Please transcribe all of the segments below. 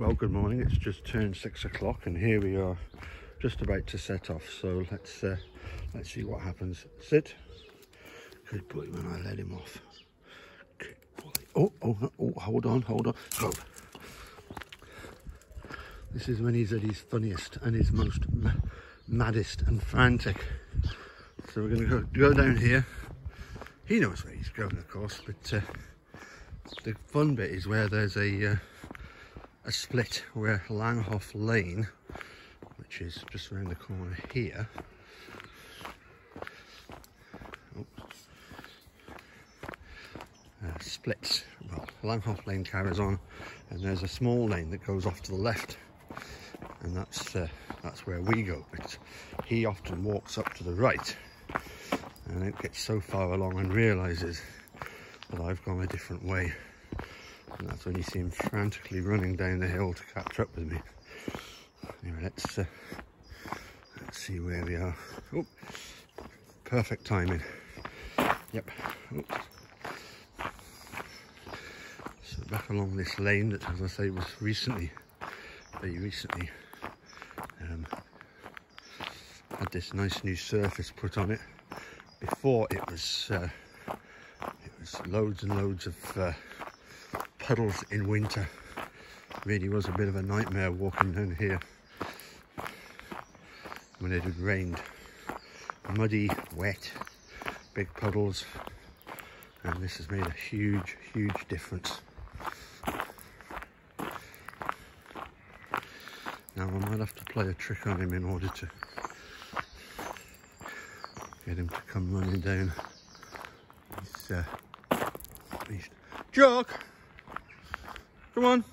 Well, good morning. It's just turned 6 o'clock and here we are just about to set off. So let's see what happens. Sit. Good boy when I let him off. Good boy. Oh, hold on. Go. This is when he's at his funniest and his most maddest and frantic. So we're going to go down here. He knows where he's going, of course, but the fun bit is where there's a split where Langhoff Lane, which is just around the corner here, splits. Well, Langhoff Lane carries on, and there's a small lane that goes off to the left, and that's where we go. But he often walks up to the right, and then gets so far along and realises that I've gone a different way. And that's when you see him frantically running down the hill to catch up with me. Anyway, let's see where we are. Oh, perfect timing. Yep. Oh. So back along this lane that, as I say, was very recently had this nice new surface put on it. Before it was loads and loads of puddles in winter. Really was a bit of a nightmare walking down here when it had rained. Muddy, wet, big puddles, and this has made a huge difference. Now I might have to play a trick on him in order to get him to come running down. Jock! Come on.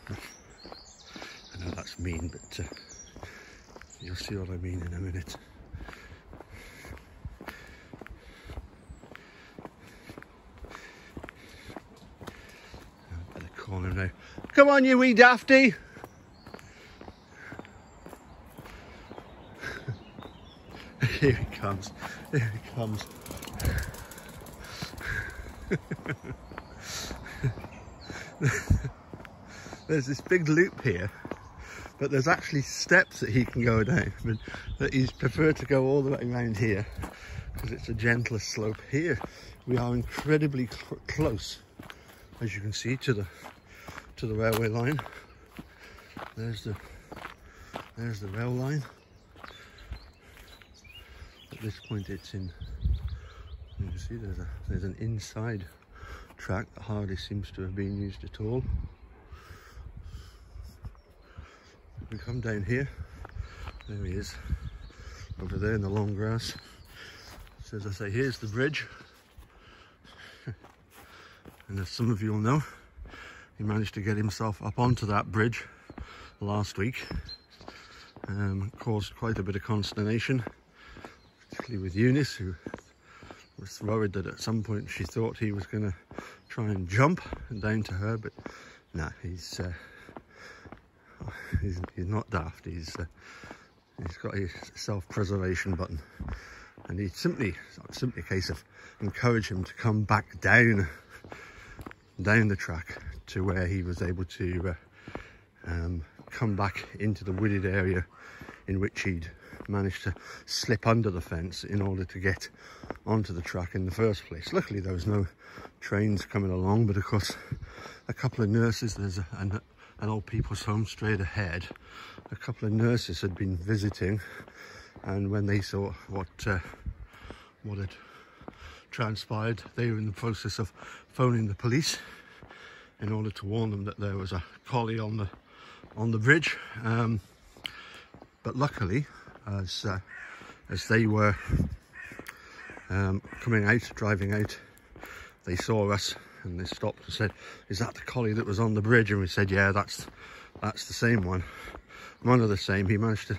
I know that's mean, but you'll see what I mean in a minute. I better call him now. Come on, you wee dafty! Here he comes. There's this big loop here, but there's actually steps that he can go down, but that he's preferred to go all the way around here because it's a gentler slope. Here we are incredibly close, as you can see, to the railway line. There's the rail line. At this point it's in, you can see there's an inside track that hardly seems to have been used at all. We come down here, there he is, over there in the long grass. So as I say, here's the bridge, and as some of you will know, he managed to get himself up onto that bridge last week. Caused quite a bit of consternation, particularly with Eunice, who was worried that at some point she thought he was going to try and jump down to her, but nah, he's not daft. He's got his self-preservation button, and it's simply a case of encourage him to come back down the track to where he was able to come back into the wooded area in which he'd managed to slip under the fence in order to get onto the track in the first place. Luckily there was no trains coming along, but of course a couple of nurses, there's an old people's home straight ahead. A couple of nurses had been visiting, and when they saw what had transpired, they were in the process of phoning the police in order to warn them that there was a collie on the bridge. But luckily, as they were driving out, they saw us and they stopped and said, "Is that the collie that was on the bridge?" And we said, "Yeah, that's the same one of the same." He managed to,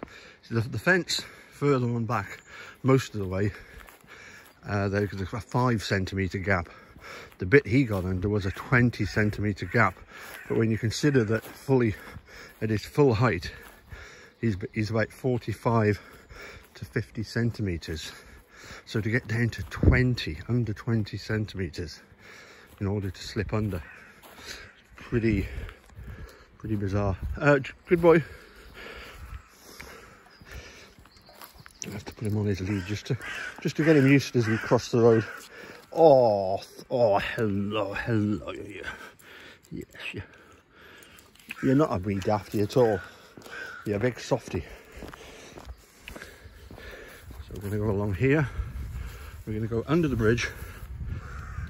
the fence further on back, most of the way, there's a 5 centimetre gap. The bit he got under was a 20 centimetre gap, but when you consider that at his full height, he's about 45 to 50 centimetres, So to get down to 20, under 20 centimetres in order to slip under, pretty bizarre. Good boy. I have to put him on his lead just to get him used as we cross the road. Oh, hello. Yes, you're not a wee dafty at all. You're a big softy. So we're going to go along here. We're going to go under the bridge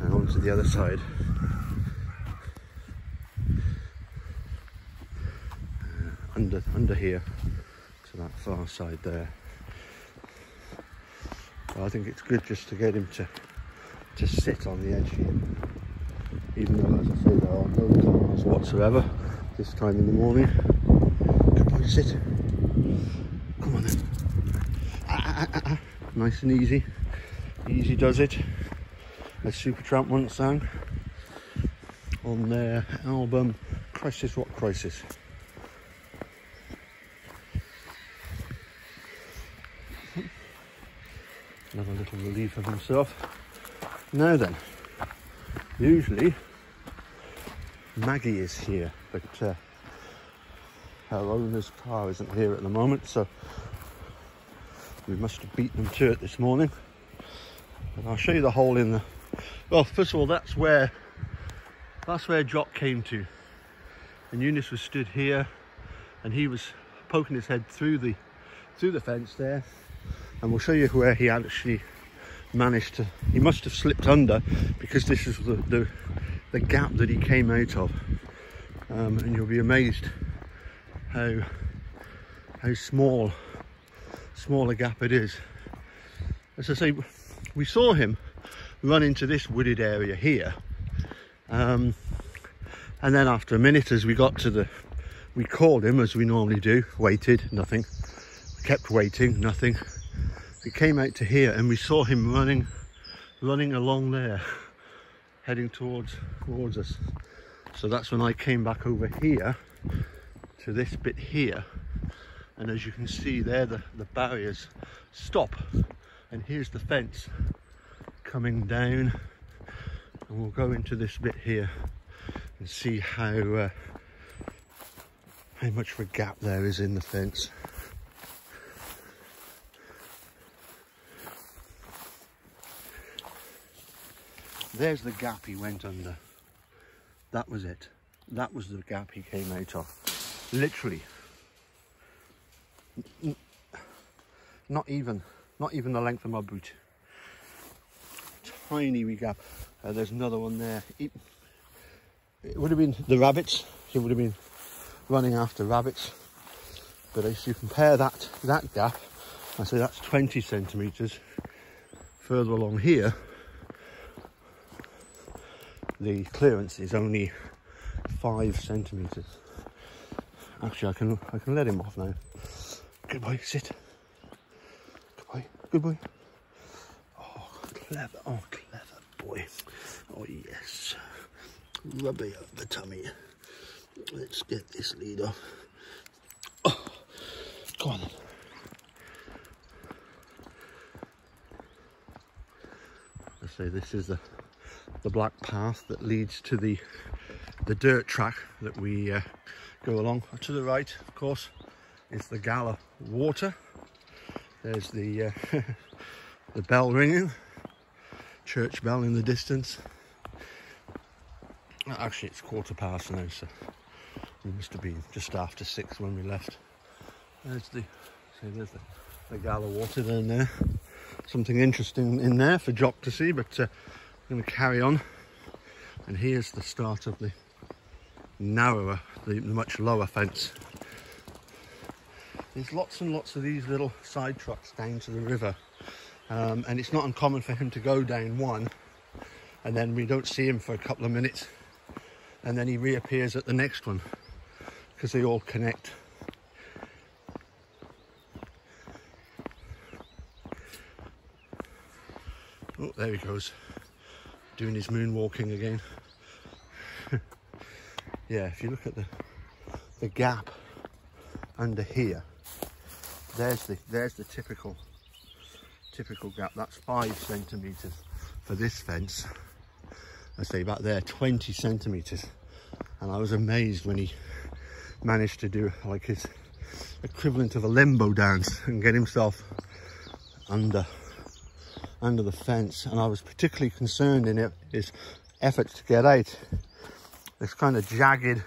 and onto the other side. Under here to that far side there. So I think it's good just to get him to sit on the edge here. Even though, as I say, there are no cars whatsoever this time in the morning. Good boy, sit. Come on then. Nice and easy. Easy does it. As Supertramp once sang on their album Crisis What Crisis. Another little relief of himself. Now then, usually Maggie is here, but her owner's car isn't here at the moment, so we must have beaten them to it this morning. And I'll show you the hole in the... Well, first of all, that's where Jock came to. And Eunice was stood here, and he was poking his head through the fence there. And we'll show you where he actually managed to... He must have slipped under, because this is the gap that he came out of. And you'll be amazed how small a gap it is. As I say, we saw him run into this wooded area here. And then after a minute, as we got to we called him as we normally do, waited, nothing. We kept waiting, nothing. We came out to here and we saw him running along there, heading towards us. So that's when I came back over here to this bit here, and as you can see there, the barriers stop, and here's the fence coming down, and we'll go into this bit here and see how much of a gap there is in the fence. There's the gap he went under. That was it. That was the gap he came out of. Literally. Not even the length of my boot. Tiny wee gap. There's another one there. It would have been the rabbits. He would have been running after rabbits. But if you compare that gap, I say that's 20 centimetres. Further along here, the clearance is only 5 centimetres. Actually, I can let him off now. Good boy, sit. Good boy, good boy. Oh, clever boy. Oh yes. Rubby up the tummy. Let's get this lead off. Oh, go on then. I say this is the black path that leads to the dirt track that we go along. To the right, of course, is the Gala water. There's the the bell ringing, church bell in the distance. Actually, it's 15:15 now, so we must have been just after 6 when we left. There's the Gala water down there. Something interesting in there for Jock to see, but I'm going to carry on. And here's the start of the narrower, the much lower fence. There's lots and lots of these little side trucks down to the river, and it's not uncommon for him to go down one, and then we don't see him for a couple of minutes, and then he reappears at the next one, because they all connect. Oh, there he goes, doing his moonwalking again. Yeah, if you look at the gap under here, there's the typical typical gap. That's 5 centimetres for this fence. I say back there 20 centimetres, and I was amazed when he managed to do like his equivalent of a limbo dance and get himself under the fence. And I was particularly concerned in his efforts to get out. This kind of jagged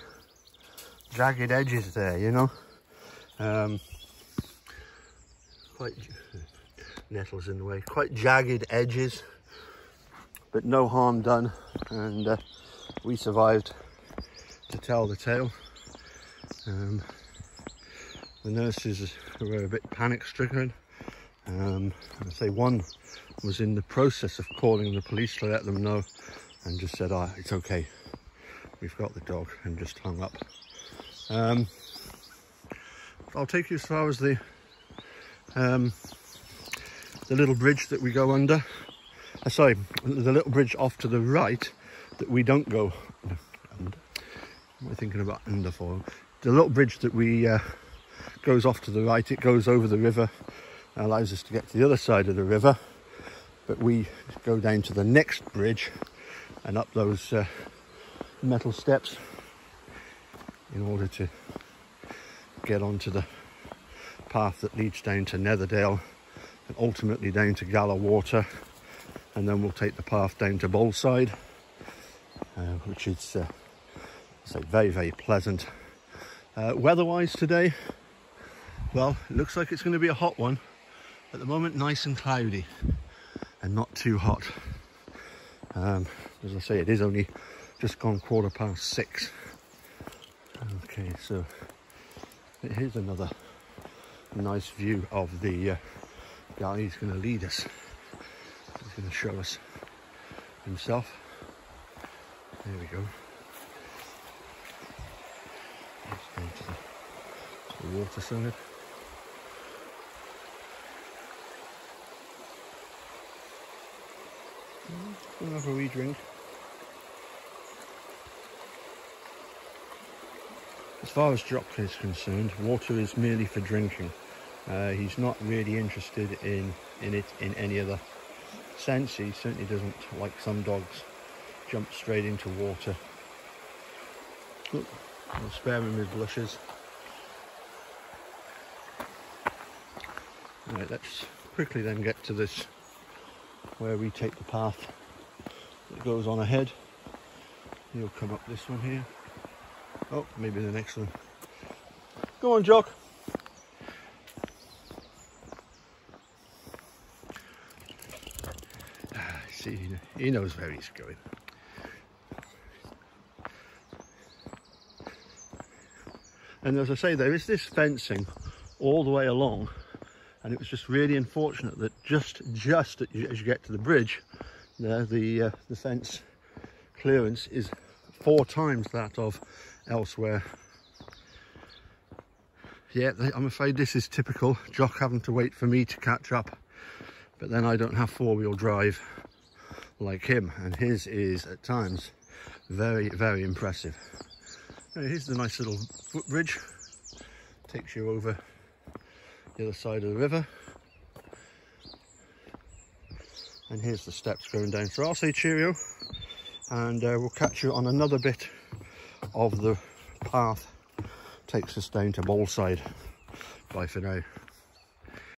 edges there, you know. Quite nettles in the way, quite jagged edges, but no harm done, and we survived to tell the tale. The nurses were a bit panic stricken. I say one was in the process of calling the police to let them know, and just said, "Oh, it's okay, we've got the dog," and just hung up. I'll take you as far as the little bridge that we go under. Sorry, the little bridge off to the right that we don't go under. What am I thinking about under for? The little bridge that we goes off to the right, it goes over the river, allows us to get to the other side of the river, but we go down to the next bridge and up those metal steps in order to get onto the path that leads down to Netherdale and ultimately down to Gala Water, and then we'll take the path down to Bolside, which is say very, very pleasant. Weather-wise today, well, it looks like it's going to be a hot one. At the moment, nice and cloudy and not too hot. As I say, it is only just gone 6:15. Okay, so here's another nice view of the guy who's going to lead us. He's going to show us himself. There we go. Let's go to the water side. We'll have a wee drink. As far as Jock is concerned, water is merely for drinking. He's not really interested in it in any other sense. He certainly doesn't, like some dogs, jump straight into water. Look, I'll spare him his blushes. Right, let's quickly then get to this, where we take the path that goes on ahead. He'll come up this one here. Oh, maybe the next one. Go on, Jock. See, he knows where he's going. And as I say, there is this fencing all the way along, and it was just really unfortunate that just as you get to the bridge, there the fence clearance is 4 times that of elsewhere. Yeah, I'm afraid this is typical. Jock having to wait for me to catch up, but then I don't have 4-wheel drive like him, and his is at times very, very impressive. Now, here's the nice little footbridge, takes you over the other side of the river, and here's the steps going down. So I'll say cheerio, and we'll catch you on another bit of the path takes us down to Bolside. Bye for now.